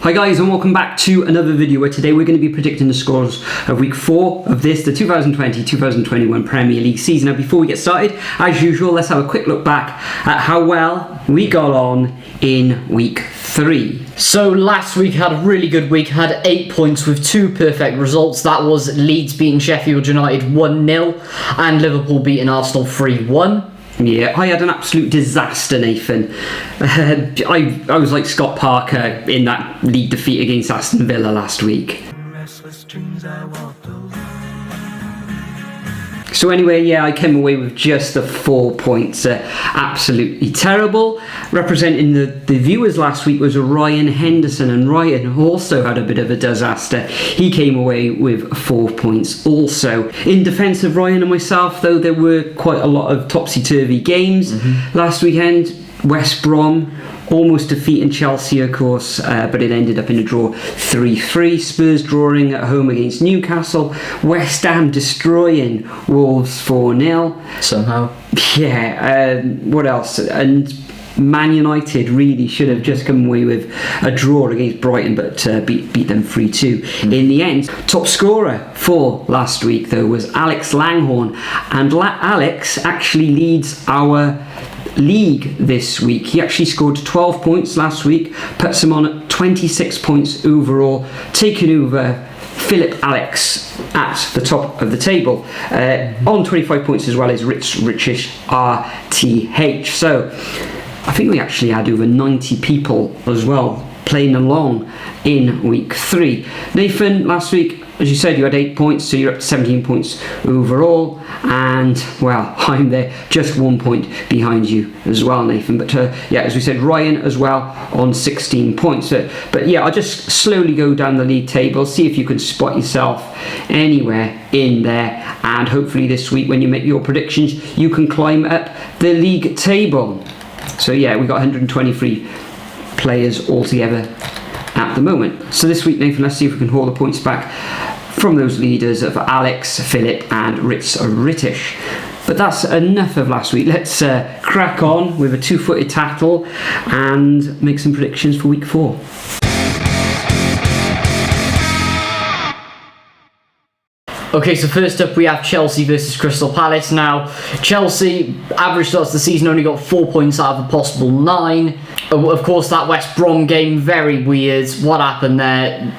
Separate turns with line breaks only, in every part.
Hi guys, and welcome back to another video where today we're going to be predicting the scores of week 4 of the 2020-2021 Premier League season. Now before we get started, as usual, let's have a quick look back at how well we got on in week 3.
So last week had a really good week, had 8 points with 2 perfect results. That was Leeds beating Sheffield Utd 1-0 and Liverpool beating Arsenal 3-1.
Yeah, I had an absolute disaster, Nathan. I was like Scott Parker in that league defeat against Aston Villa last week. So anyway, yeah, I came away with just the 4 points. Absolutely terrible. Representing the viewers last week was Ryan Henderson, and Ryan also had a bit of a disaster. He came away with 4 points also. In defence of Ryan and myself, though, there were quite a lot of topsy-turvy games last weekend. West Brom almost defeating Chelsea, of course, but it ended up in a draw 3-3. Spurs drawing at home against Newcastle. West Ham destroying Wolves 4-0.
Somehow.
Yeah, what else? And Man United really should have just come away with a draw against Brighton, but beat them 3-2 in the end. Top scorer for last week, though, was Alex Langhorne, and Alex actually leads our league this week. He actually scored 12 points last week, puts him on at 26 points overall, taking over Philip Alex at the top of the table. On 25 points as well as Richish RTH. So I think we actually had over 90 people as well playing along in week 3. Nathan, last week, as you said, you had 8 points, so you're up to 17 points overall, and well, I'm there just 1 point behind you as well, Nathan. But yeah, as we said, Ryan as well on 16 points. But yeah, I'll just slowly go down the league table, see if you can spot yourself anywhere in there, and hopefully this week when you make your predictions, you can climb up the league table. So yeah, we got 123 players altogether at the moment. So this week, Nathan, let's see if we can haul the points back from those leaders of Alex, Philip and Ritish. But that's enough of last week. Let's crack on with a two-footed tackle and make some predictions for week 4.
Okay, so first up we have Chelsea versus Crystal Palace. Now, Chelsea, average starts of the season, only got 4 points out of a possible 9. Of course, that West Brom game, very weird. What happened there?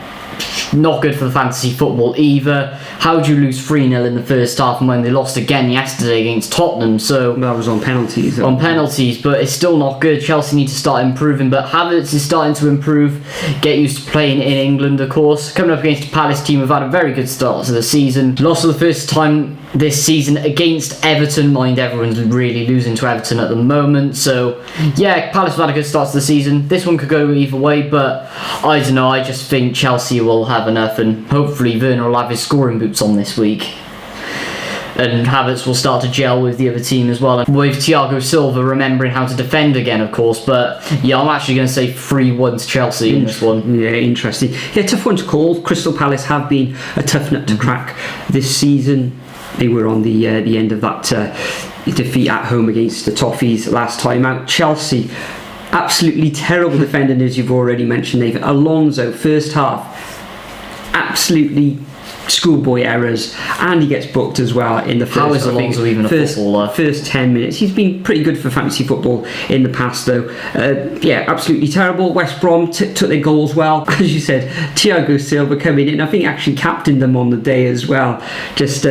Not good for the fantasy football either. How would you lose 3-0 in the first half and when they lost again yesterday against Tottenham? So
that was on penalties.
On penalties, but it's still not good. Chelsea need to start improving, but Havertz is starting to improve. Get used to playing in England, of course. Coming up against a Palace team who've had a very good start to the season. Lost for the first time this season against Everton. Mind, everyone's really losing to Everton at the moment. So yeah, Palace have had a good start to the season. This one could go either way, but I don't know. I just think Chelsea will have enough, and hopefully Werner will have his scoring boots on this week. And Havertz will start to gel with the other team as well. And with Thiago Silva remembering how to defend again, of course. But yeah, I'm actually going to say 3-1 to Chelsea in this one.
Yeah, interesting. Yeah, tough one to call. Crystal Palace have been a tough nut to crack this season. They were on the end of that defeat at home against the Toffees last time out. Chelsea, absolutely terrible defending, as you've already mentioned, Nathan. Alonso, first half, absolutely schoolboy errors, and he gets booked as well in the first.
How is Alonso even a footballer?
First 10 minutes. He's been pretty good for fantasy football in the past, though. Yeah, absolutely terrible. West Brom took their goals well. As you said, Thiago Silva coming in. I think actually captained them on the day as well. Just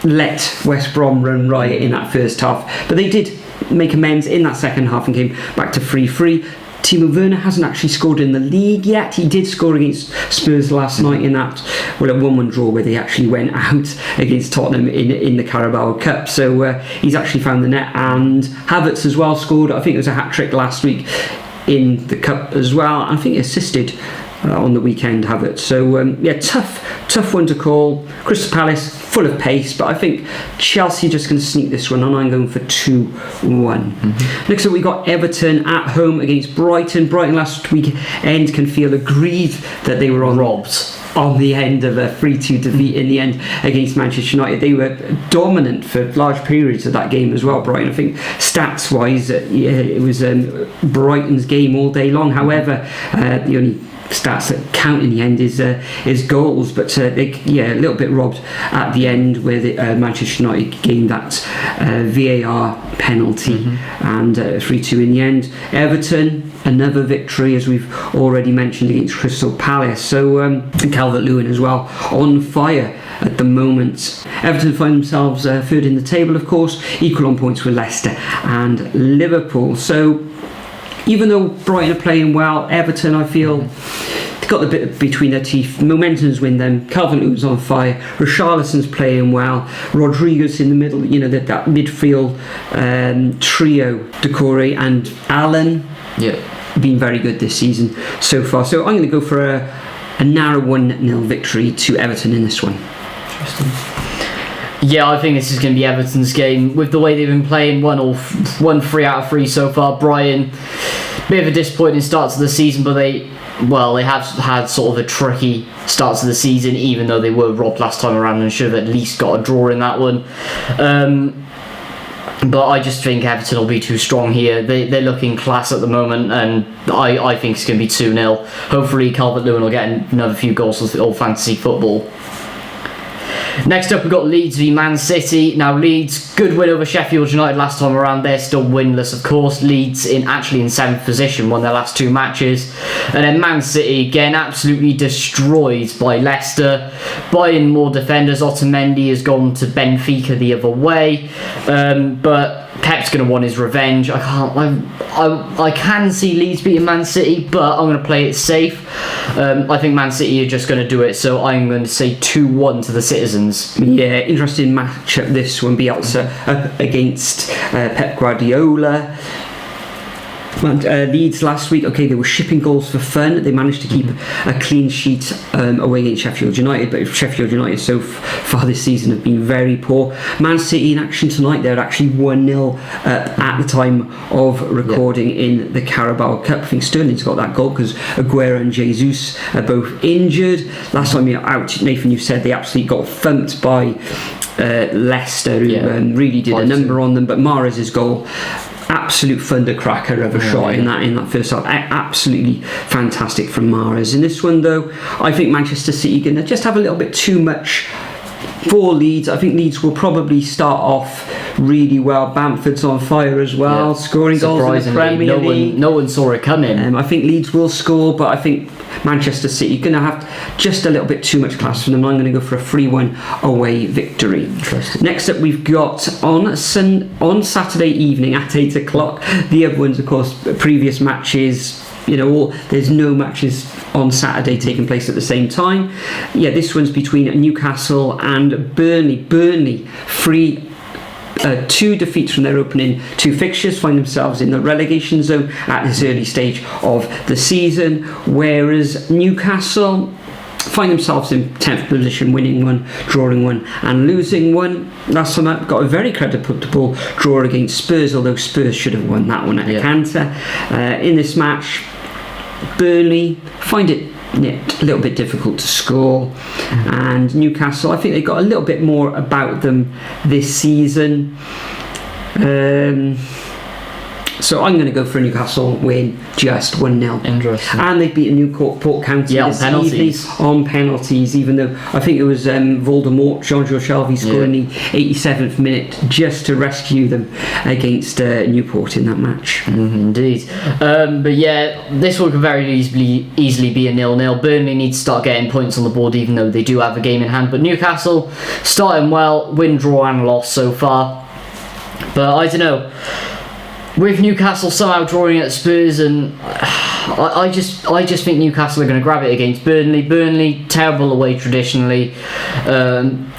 let West Brom run riot in that first half. But they did make amends in that second half and came back to 3-3. Timo Werner hasn't actually scored in the league yet. He did score against Spurs last night in that, well, a 1-1 draw where they actually went out against Tottenham in the Carabao Cup. So he's actually found the net. And Havertz as well scored. I think it was a hat-trick last week in the Cup as well. I think he assisted on the weekend, Havertz. So yeah, tough one to call. Crystal Palace, full of pace, but I think Chelsea are just going to sneak this one, and I'm going for 2-1. Next up, we got Everton at home against Brighton. Brighton last weekend can feel aggrieved that they were robbed on the end of a 3-2 defeat in the end against Manchester United. They were dominant for large periods of that game as well, Brighton. I think stats wise, yeah, it was Brighton's game all day long. However, the only stats that count in the end is goals, but a little bit robbed at the end where Manchester United gained that VAR penalty and 3-2 in the end. Everton, another victory, as we've already mentioned, against Crystal Palace. So Calvert-Lewin as well on fire at the moment. Everton find themselves third in the table, of course, equal on points with Leicester and Liverpool. So even though Brighton are playing well, Everton, I feel, they've got the bit between their teeth. Momentum's with them. Calvert-Lewin's on fire. Richarlison's playing well. Rodriguez in the middle, that midfield trio, Decore and Allen, been very good this season so far. So I'm going to go for a narrow 1-0 victory to Everton in this one.
Interesting. Yeah, I think this is going to be Everton's game. With the way they've been playing, won 3 out of 3 so far. Brighton, bit of a disappointing start to the season, but they have had sort of a tricky start to the season, even though they were robbed last time around and should have at least got a draw in that one. But I just think Everton will be too strong here. They're looking class at the moment, and I think it's going to be 2-0. Hopefully Calvert-Lewin will get another few goals with all fantasy football. Next up, we've got Leeds v Man City. Now, Leeds, good win over Sheffield United last time around. They're still winless, of course. Leeds in 7th position, won their last 2 matches. And then Man City getting absolutely destroyed by Leicester. Buying more defenders. Otamendi has gone to Benfica the other way. But Pep's going to want his revenge. I can see Leeds beating Man City, but I'm going to play it safe. I think Man City are just going to do it, so I'm going to say 2-1 to the Citizens.
Yeah, interesting matchup this one. Bielsa up against Pep Guardiola. Leeds last week, they were shipping goals for fun. They managed to keep a clean sheet away against Sheffield United, but Sheffield United so far this season have been very poor. Man City in action tonight. They're actually 1-0 at the time of recording in the Carabao Cup. I think Sterling's got that goal because Aguero and Jesus are both injured. Last time you're out, Nathan, you said they absolutely got thumped by Leicester, who really did a number on them. But Mahrez's goal, absolute thundercracker of a shot in that first half. Absolutely fantastic from Mahrez. In this one, though, I think Manchester City going to just have a little bit too much for Leeds. I think Leeds will probably start off really well. Bamford's on fire as well, scoring goals in the Premier League.
No one saw it coming.
I think Leeds will score, but I think Manchester City going to have just a little bit too much class for them. I'm going to go for a 3-1 away victory. Next up, we've got on Saturday evening at 8 o'clock. The other ones, of course, previous matches. There's no matches on Saturday taking place at the same time. This one's between Newcastle and Burnley. Burnley, 2 defeats from their opening 2 fixtures, find themselves in the relegation zone at this early stage of the season, whereas Newcastle find themselves in 10th position, winning 1, drawing 1 and losing 1. Last time out, got a very creditable draw against Spurs, although Spurs should have won that one at a canter. In this match, Burnley find it a little bit difficult to score, and Newcastle, I think they got a little bit more about them this season. So I'm going to go for a Newcastle win, just 1-0.
Interesting.
And they've beaten Newport County this evening on penalties, even though I think it was Voldemort, Jean-Joe Shelby scoring the 87th minute just to rescue them against Newport in that match.
Indeed. But this one could very easily be a 0-0. Burnley need to start getting points on the board, even though they do have a game in hand. But Newcastle starting well, win, draw and loss so far. But I don't know. With Newcastle somehow drawing at Spurs, and I just think Newcastle are going to grab it against Burnley. Burnley, terrible away traditionally, and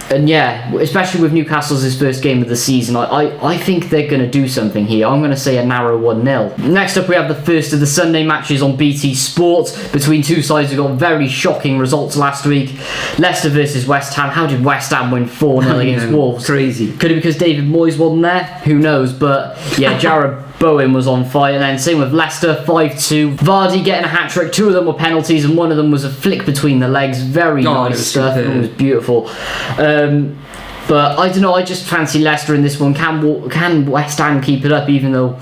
especially with Newcastle's first game of the season, I think they're going to do something here. I'm going to say a narrow 1-0. Next up, we have the first of the Sunday matches on BT Sport between 2 sides who got very shocking results last week. Leicester versus West Ham. How did West Ham win 4-0 against Wolves?
Crazy.
Could it be because David Moyes wasn't there? Who knows? But Jared Bowen was on fire. And then same with Leicester, 5-2. Vardy getting a hat-trick. 2 of them were penalties and 1 of them was a flick between the legs. Very nice stuff. It was beautiful. But I don't know. I just fancy Leicester in this one. Can West Ham keep it up? Even though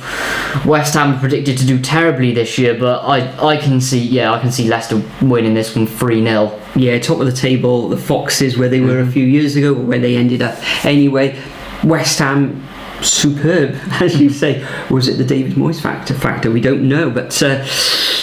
West Ham are predicted to do terribly this year, but I can see Leicester winning this one 3-0.
Yeah, top of the table, the Foxes, where they were a few years ago, where they ended up anyway. West Ham, superb, as you say. Was it the David Moyes factor? We don't know, but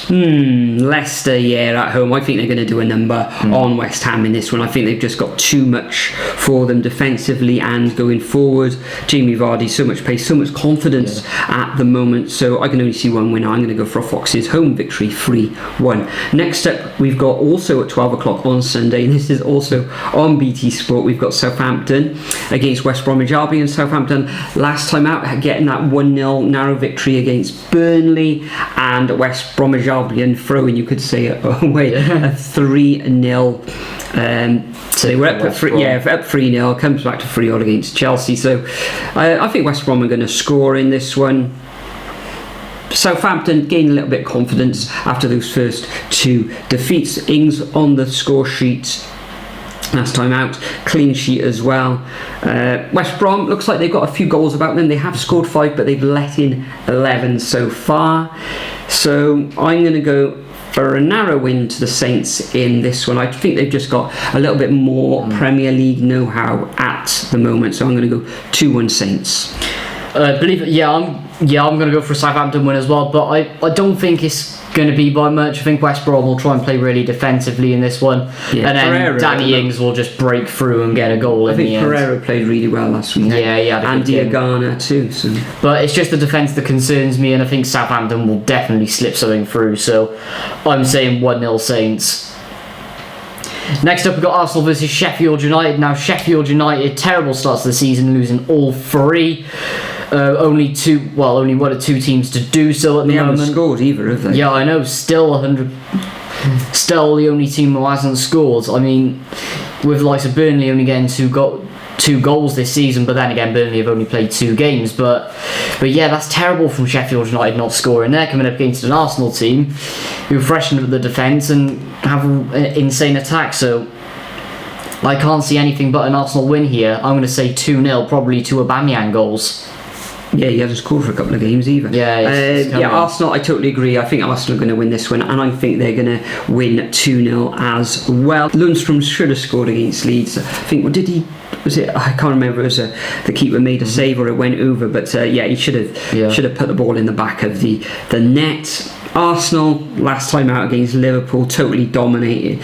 Leicester, at home. I think they're going to do a number on West Ham in this one. I think they've just got too much for them defensively and going forward. Jamie Vardy, so much pace, so much confidence at the moment. So I can only see one winner. I'm going to go for a Foxes home victory, 3-1. Next up, we've got also at 12 o'clock on Sunday, and this is also on BT Sport. We've got Southampton against West Bromwich Albion. Southampton last time out getting that 1-0 narrow victory against Burnley, and West Bromwich Albion throwing, you could say, away a 3-0. So they were up at 3-0, comes back to 3-0 against Chelsea. So I think West Brom are going to score in this one. Southampton gained a little bit of confidence after those first two defeats. Ings on the score sheet last time out, clean sheet as well. West Brom looks like they've got a few goals about them. They have scored 5, but they've let in 11 so far. So I'm going to go for a narrow win to the Saints in this one. I think they've just got a little bit more Premier League know-how at the moment. So I'm going to go 2-1 Saints.
I'm going to go for a Southampton win as well, but I don't think it's going to be by much. I think West Brom will try and play really defensively in this one, and then Danny Ings will just break through and get a goal in the end. I think Pereira
played really well last week. And Diagana too. So.
But it's just the defence that concerns me, and I think Southampton will definitely slip something through. So I'm saying 1-0 Saints. Next up, we've got Arsenal versus Sheffield United. Now, Sheffield United, terrible starts to the season, losing all 3. Only one or two teams to do so at the moment.
They haven't scored either, have they?
Yeah, I know. Still the only team who hasn't scored. I mean, with the likes of Burnley only getting two goals this season, but then again, Burnley have only played 2 games. But yeah, that's terrible from Sheffield United not scoring. They're coming up against an Arsenal team who freshen up the defence and have an insane attack. So I can't see anything but an Arsenal win here. I'm going to say 2-0, probably 2 Aubameyang goals.
Yeah, he hasn't scored for a couple of games either. Arsenal, I totally agree. I think Arsenal are going to win this one, and I think they're going to win 2-0 as well. Lundstram should have scored against Leeds. I think, I can't remember, it was the keeper made a save or it went over, but he should have put the ball in the back of the net. Arsenal, last time out against Liverpool, totally dominated.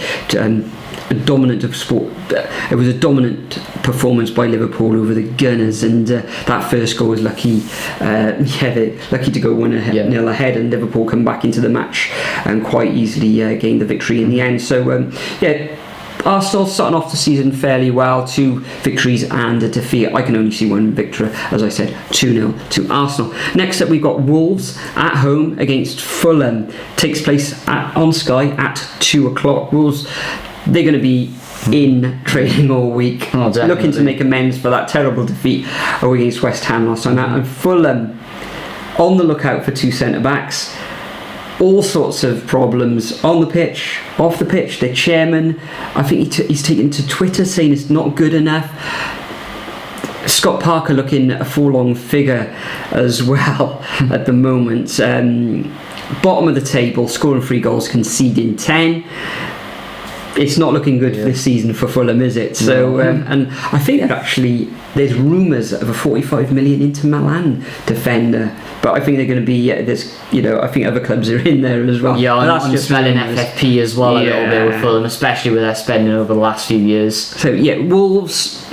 It was a dominant performance by Liverpool over the Gunners, and that first goal was lucky. They're lucky to go 1-0 ahead, and Liverpool come back into the match and quite easily gained the victory in the end. So Arsenal starting off the season fairly well, 2 victories and a defeat. I can only see one victory, as I said, 2-0 to Arsenal. Next up, we've got Wolves at home against Fulham. Takes place on Sky at 2 o'clock. Wolves, they're going to be in training all week, looking to make amends for that terrible defeat against West Ham last time out. And Fulham on the lookout for 2 centre-backs. All sorts of problems on the pitch, off the pitch. Their chairman, I think he's taken to Twitter saying it's not good enough. Scott Parker looking a forlorn figure as well at the moment. Bottom of the table, scoring 3 goals, conceding 10. It's not looking good this season for Fulham, is it? So, and I think that actually there's rumours of a 45 million Inter Milan defender, but I think they're going to be I think other clubs are in there as well.
Yeah, I'm smelling FFP as well a little bit with Fulham, especially with their spending over the last few years.
So Wolves,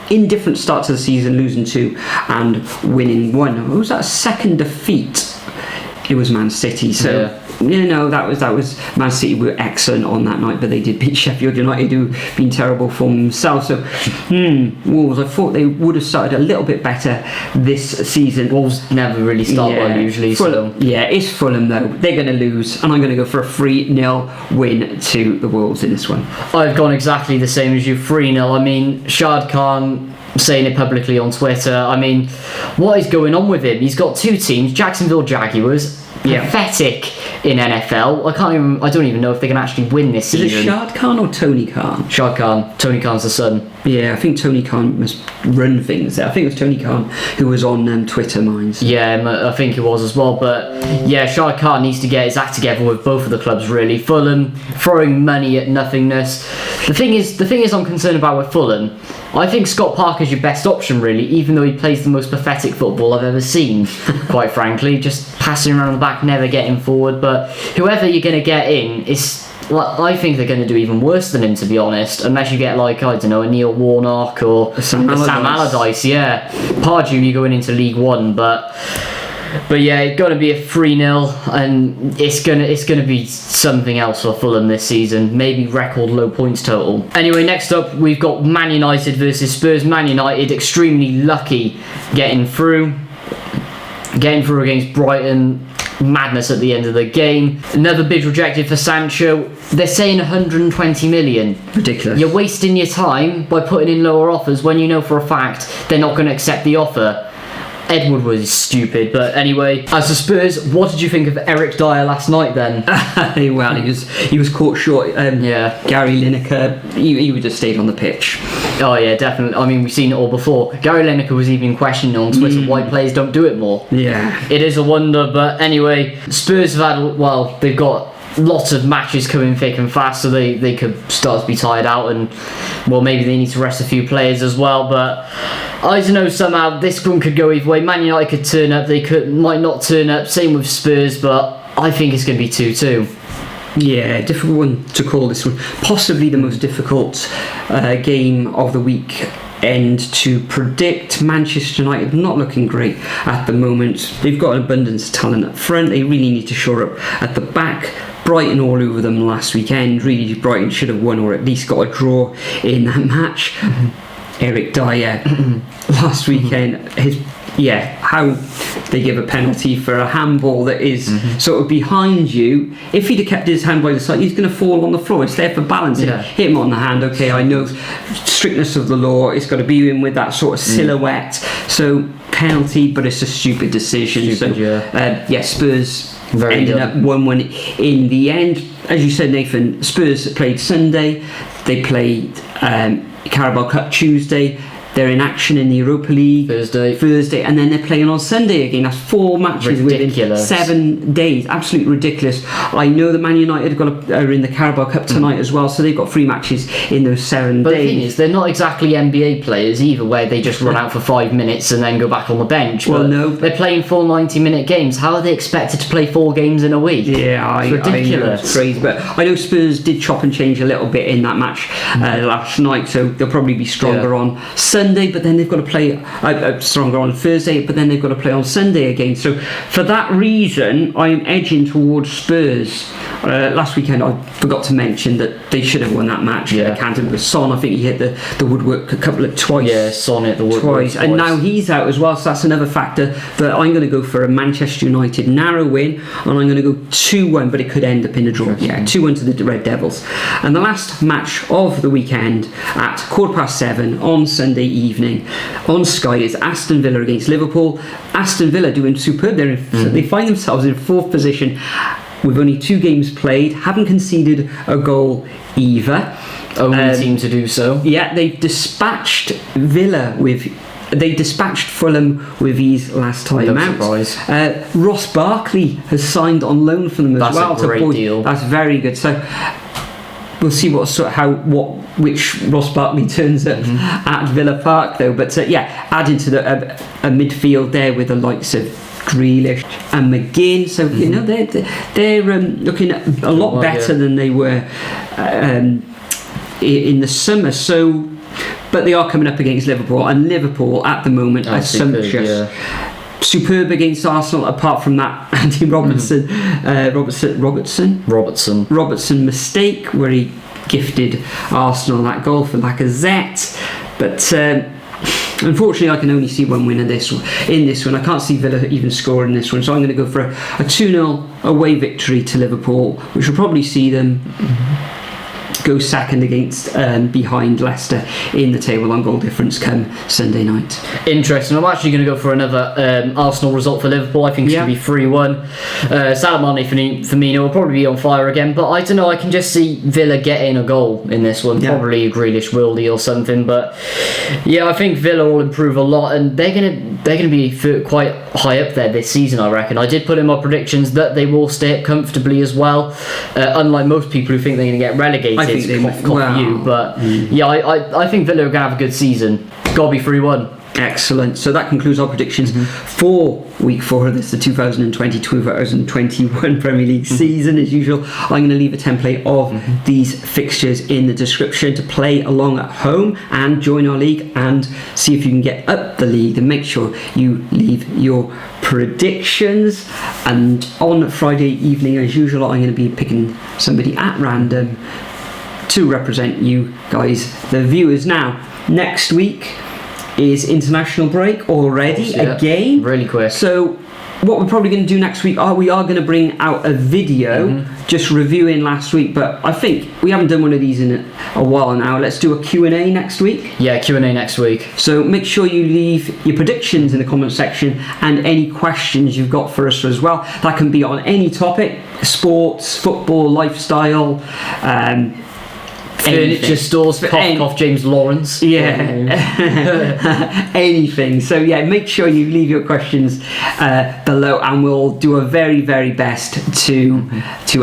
indifferent start to the season, losing 2 and winning 1. What was that second defeat? It was Man City. So. That was Man City were excellent on that night, but they did beat Sheffield United, who've been terrible for themselves. So Wolves, I thought they would have started a little bit better this season.
Wolves never really start well usually.
Fulham, it's Fulham though. They're going to lose, and I'm going to go for a 3-0 win to the Wolves in this one.
I've gone exactly the same as you, 3-0. I mean, Shad Khan saying it publicly on Twitter. I mean, what is going on with him? He's got 2 teams, Jacksonville Jaguars, pathetic in NFL. I don't even know if they can actually win this season.
Is it Shad Khan or Tony Khan?
Shad Khan. Tony Khan's the son.
Yeah, I think Tony Khan must run things there. I think it was Tony Khan who was on Twitter Minds.
Yeah, I think it was as well. But yeah, Shad Khan needs to get his act together with both of the clubs, really. Fulham throwing money at nothingness. The thing is I'm concerned about with Fulham. I think Scott Parker's your best option, really, even though he plays the most pathetic football I've ever seen, quite frankly. Just passing around the back, never getting forward. But whoever you're going to get in is... I think they're going to do even worse than him, to be honest, unless you get, like, I don't know, a Neil Warnock or Sam Allardyce. Yeah. Pardew going into League One, but yeah, it's going to be a 3-0, and it's gonna be something else for Fulham this season. Maybe record low points total. Anyway, next up we've got Man United versus Spurs. Man United extremely lucky getting through against Brighton. Madness at the end of the game. Another bid rejected for Sancho. They're saying 120 million.
Ridiculous.
You're wasting your time by putting in lower offers when you know for a fact they're not going to accept the offer. Edward was stupid, but anyway. As for Spurs, what did you think of Eric Dyer last night then?
Well, he was caught short.
Yeah.
Gary Lineker, he would have stayed on the pitch.
Oh yeah, definitely. I mean, we've seen it all before. Gary Lineker was even questioning on Twitter why players don't do it more.
Yeah.
It is a wonder, but anyway, Spurs have had, they've got lots of matches coming thick and fast, so they could start to be tired out, and maybe they need to rest a few players as well. But I don't know, somehow this one could go either way. Man United could turn up, might not turn up, same with Spurs, but I think it's going to be 2-2.
Yeah, difficult one to call this one. Possibly the most difficult game of the week end to predict. Manchester United not looking great at the moment. They've got an abundance of talent up front. They really need to shore up at the back. Brighton all over them last weekend. Really, Brighton should have won or at least got a draw in that match. Eric Dyer last weekend, how they give a penalty for a handball that is sort of behind you. If he'd have kept his hand by the side, he's going to fall on the floor. It's there for balancing. Hit him on the hand. Okay, I know strictness of the law. It's got to be in with that sort of silhouette. So penalty, but it's a stupid decision. Spurs ended up 1-1 in the end. As you said, Nathan, Spurs played Sunday. They played Carabao Cup Tuesday. They're in action in the Europa League Thursday, and then they're playing on Sunday again. That's 4 matches within 7 days. Absolutely ridiculous. I know that Man United are in the Carabao Cup tonight as well, so they've got 3 matches in those 7 days.
But the thing is, they're not exactly NBA players either, where they just run out for 5 minutes and then go back on the bench.
Well, no,
they're playing full 90-minute games. How are they expected to play 4 games in a week?
Yeah,
it's ridiculous.
I know, it's crazy. But I know Spurs did chop and change a little bit in that match last night, so they'll probably be stronger on Sunday, but then they've got to play stronger on Thursday, but then they've got to play on Sunday again. So for that reason, I'm edging towards Spurs. Last weekend I forgot to mention that they should have won that match. Canton with Son. I think he hit the woodwork twice.
Yeah, Son hit the woodwork twice.
And now he's out as well, so that's another factor. But I'm going to go for a Manchester United narrow win, and I'm going to go 2-1, but it could end up in a draw. 2-1 to the Red Devils. And the last match of the weekend at 7:15 on Sunday evening on Sky is Aston Villa against Liverpool. Aston Villa doing superb. They find themselves in 4th position with only 2 games played, haven't conceded a goal either.
Only team to do so.
Yeah, they dispatched Fulham with ease last time out. Ross Barkley has signed on loan for them as well.
That's a great deal.
That's very good. So we'll see which Ross Barkley turns up at Villa Park though. But adding to a midfield there with the likes of Grealish and McGinn, so you know they're looking a lot better than they were in the summer. So, but they are coming up against Liverpool, and Liverpool at the moment are sumptuous. Superb against Arsenal. Apart from that Andy Robertson mistake where he gifted Arsenal that goal for Lacazette, but unfortunately I can only see one winner in this one. I can't see Villa even score in this one, so I'm going to go for a 2-0 away victory to Liverpool, which will probably see them go second against behind Leicester in the table on goal difference come Sunday night.
Interesting. I'm actually going to go for another Arsenal result for Liverpool. I think it's going to be 3-1. Salah Mane Firmino will probably be on fire again, but I don't know. I can just see Villa getting a goal in this one. Probably a Grealish wildy or something. But yeah, I think Villa will improve a lot, and they're gonna be quite high up there this season, I reckon. I did put in my predictions that they will stay up comfortably as well. Unlike most people who think they're going to get relegated.
I think they
might. But yeah, I think Villa are going to have a good season. Got to be 3-1.
Excellent. So that concludes our predictions for week 4 of this, the 2020-2021 Premier League season. As usual, I'm going to leave a template of these fixtures in the description to play along at home and join our league and see if you can get up the league. And make sure you leave your predictions. And on Friday evening, as usual, I'm going to be picking somebody at random to represent you guys, the viewers. Now, next week is international break already, again. Really quick. So what we're probably going to do next week, we are going to bring out a video just reviewing last week, but I think we haven't done one of these in a while now. Let's do a Q&A next week. Yeah, Q&A next week. So make sure you leave your predictions in the comment section and any questions you've got for us as well. That can be on any topic: sports, football, lifestyle, furniture stores, off James Lawrence. Anything. So yeah, make sure you leave your questions below, and we'll do a very, very best to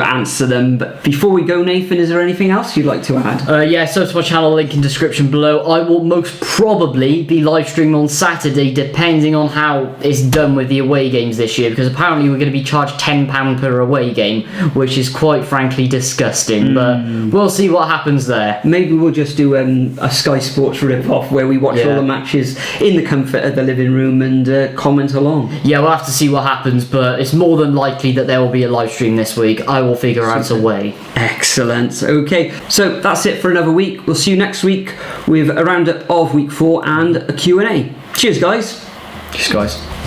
answer them. But before we go, Nathan, is there anything else you'd like to add? So to my channel, link in description below. I will most probably be live streaming on Saturday, depending on how it's done with the away games this year, because apparently we're going to be charged £10 per away game, which is quite frankly disgusting. But we'll see what happens there. Maybe we'll just do a Sky Sports rip-off where we watch all the matches in the comfort of the living room and comment along. Yeah, we'll have to see what happens, but it's more than likely that there will be a live stream this week. I will figure out a way. Excellent. Okay, so that's it for another week. We'll see you next week with a roundup of week 4 and a Q&A. Cheers, guys. Cheers, guys.